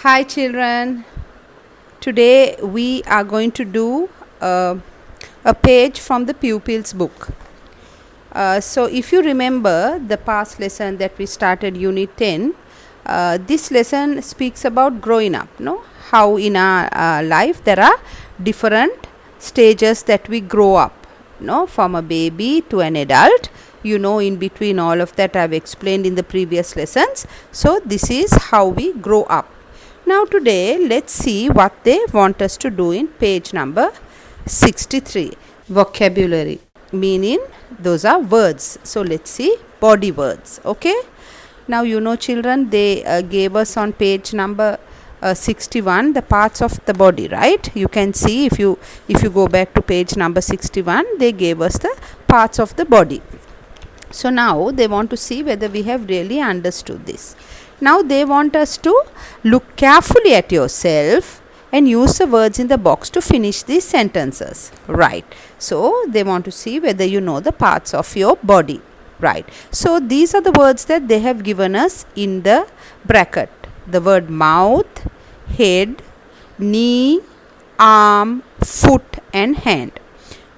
Hi children, today we are going to do a page from the pupils book. So if you remember the past lesson that we started unit 10, this lesson speaks about growing up, no? How in our life there are different stages that we grow up, no? From a baby to an adult. In between all of that I've explained in the previous lessons. So this is how we grow up. Now today let's see what they want us to do in page number 63. Vocabulary, meaning those are words. So let's see body words. Okay. Now children, they gave us on page number 61 the parts of the body, right? You can see if you go back to page number 61, they gave us the parts of the body. So now they want to see whether we have really understood this. Now they want us to look carefully at yourself and use the words in the box to finish these sentences. Right. So they want to see whether you know the parts of your body. Right. So these are the words that they have given us in the bracket. The word mouth, head, knee, arm, foot and hand.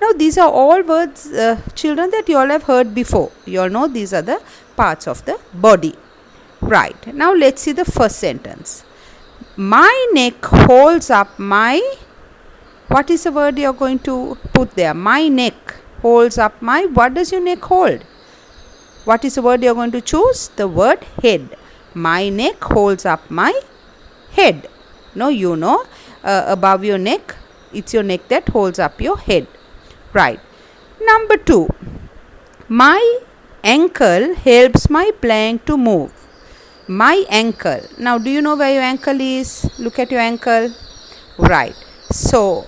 Now these are all words, children, that you all have heard before. You all know these are the parts of the body. Right. Now let's see the first sentence. My neck holds up my. What is the word you are going to put there? My neck holds up my. What does your neck hold? What is the word you are going to choose? The word head. My neck holds up my head. No, above your neck, it's your neck that holds up your head. Right. Number 2. My ankle helps my blank to move. My ankle. Now do you know where your ankle is? Look at your ankle. Right. So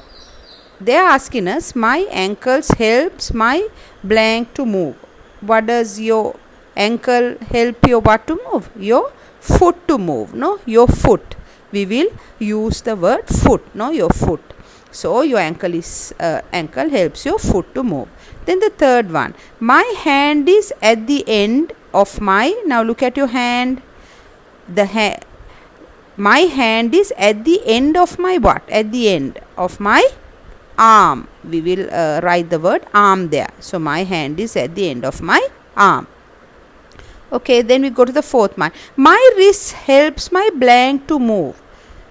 they are asking us, my ankles helps my blank to move. What does your ankle help your what to move? Your foot to move. No, your foot. We will use the word foot. No, your foot. So your ankle helps your foot to move. Then the third one. My hand is at the end of my. Now look at your hand. My hand is at the end of my what? At the end of my arm. We will write the word arm there. So my hand is at the end of my arm. Okay, then we go to the fourth one. My wrist helps my blank to move.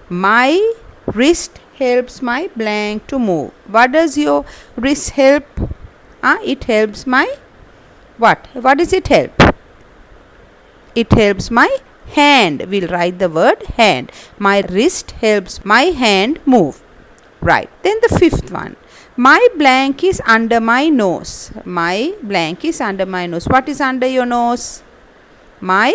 My wrist helps my blank to move. What does your wrist help? It helps my what? What does it help? It helps my hand. We'll write the word hand. My wrist helps my hand move. Right. Then the fifth one. My blank is under my nose. My blank is under my nose. What is under your nose? My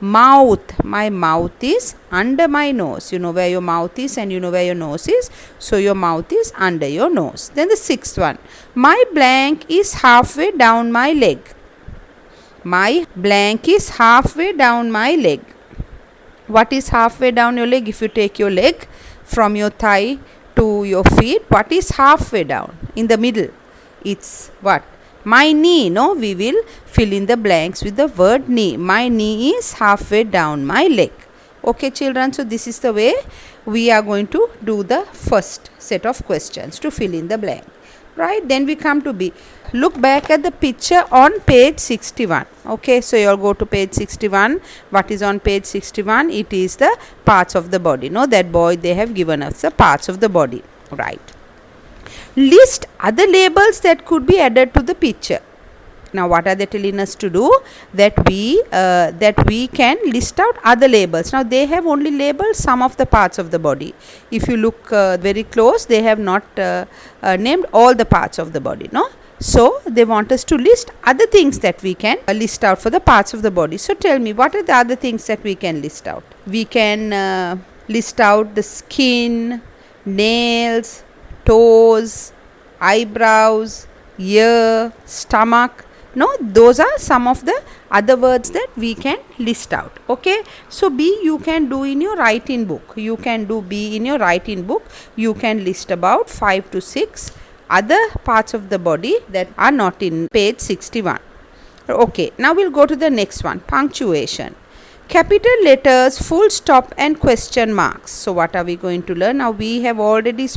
mouth. My mouth is under my nose. You know where your mouth is and you know where your nose is. So your mouth is under your nose. Then the sixth one. My blank is halfway down my leg. My blank is halfway down my leg. What is halfway down your leg? If you take your leg from your thigh to your feet, what is halfway down? In the middle. It's what? My knee. No, we will fill in the blanks with the word knee. My knee is halfway down my leg. Okay, children. So this is the way we are going to do the first set of questions to fill in the blank. Right. Then we come to B. Look back at the picture on page 61. Okay, so you all go to page 61. What is on page 61? It is the parts of the body. No, that boy, they have given us the parts of the body. Right. List other labels that could be added to the picture. Now what are they telling us to do? That we can list out other labels. Now they have only labeled some of the parts of the body. If you look very close, they have not named all the parts of the body. No. So they want us to list other things that we can list out for the parts of the body. So tell me, what are the other things that we can list out? We can list out the skin, nails, toes, eyebrows, ear, stomach. No, those are some of the other words that we can list out. Okay. So B you can do in your writing book. You can do B in your writing book. You can list about 5 to 6 other parts of the body that are not in page 61. Okay. Now we'll go to the next one. Punctuation. capital letters, full stop and question marks. So what are we going to learn? Now we have already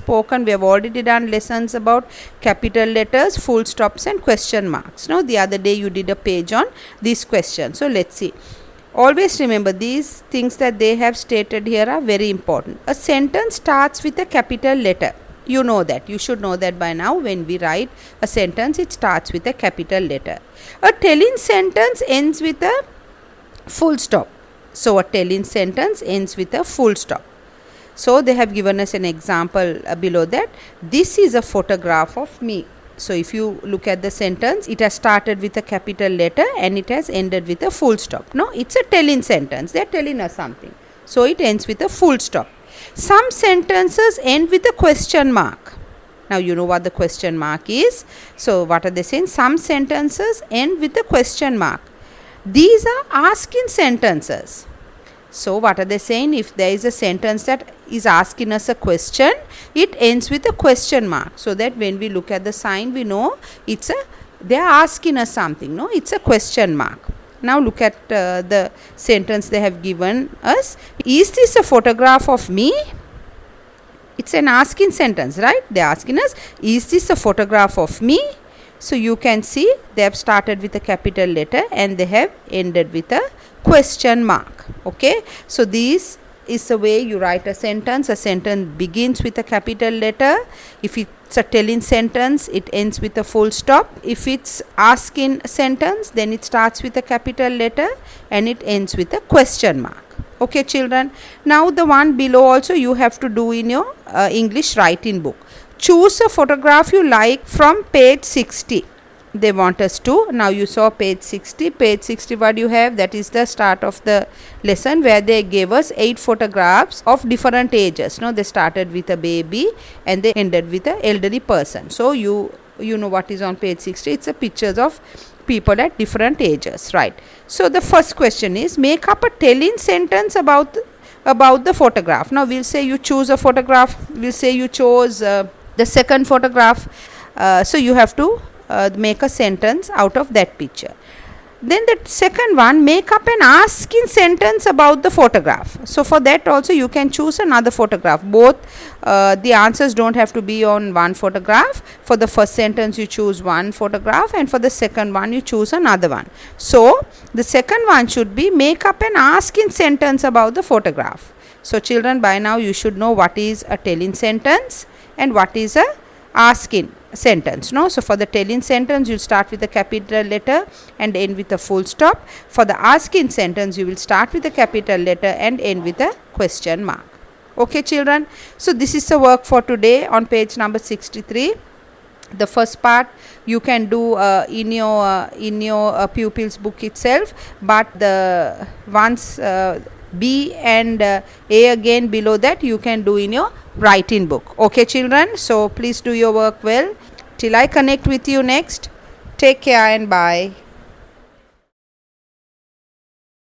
done lessons about capital letters, full stops and question marks. Now the other day you did a page on these questions. So let's see. Always remember, these things that they have stated here are very important. A sentence starts with a capital letter. You know that. You should know that by now. When we write a sentence, it starts with a capital letter. A telling sentence ends with a full stop. So a telling sentence ends with a full stop. So they have given us an example below that. This is a photograph of me. So if you look at the sentence, it has started with a capital letter and it has ended with a full stop. No, it's a telling sentence. They are telling us something. So it ends with a full stop. Some sentences end with a question mark. Now you know what the question mark is. So what are they saying? Some sentences end with a question mark. These are asking sentences. So what are they saying? If there is a sentence that is asking us a question, it ends with a question mark. So that when we look at the sign, we know they are asking us something. No, it's a question mark. Now look at the sentence they have given us. Is this a photograph of me? It's an asking sentence, right? They are asking us, is this a photograph of me? So you can see they have started with a capital letter and they have ended with a question mark. Okay, so this is the way you write a sentence. A sentence begins with a capital letter. If it's a telling sentence, it ends with a full stop. If it's asking sentence, then it starts with a capital letter and it ends with a question mark. Okay children, now the one below also you have to do in your English writing book. Choose a photograph you like from page 60. They want us to. Now you saw page 60. Page 60, what you have? That is the start of the lesson where they gave us 8 photographs of different ages. No, they started with a baby and they ended with an elderly person. So you know what is on page 60. It's a pictures of people at different ages, right? So the first question is, make up a telling sentence about the photograph. Now we'll say you choose a photograph. We'll say you chose the second photograph. So you have to make a sentence out of that picture. Then the second one, make up an asking sentence about the photograph. So for that also you can choose another photograph. Both the answers don't have to be on one photograph. For the first sentence you choose one photograph and for the second one you choose another one. So the second one should be, make up an asking sentence about the photograph. So children, by now you should know what is a telling sentence and what is a asking sentence. No, so for the telling sentence you start with a capital letter and end with a full stop. For the asking sentence you will start with a capital letter and end with a question mark. Okay children, so this is the work for today on page number 63. The first part you can do in your pupils book itself, but the ones B and A again below that you can do in your writing book. Okay children, so please do your work well. Till I connect with you next, take care and bye.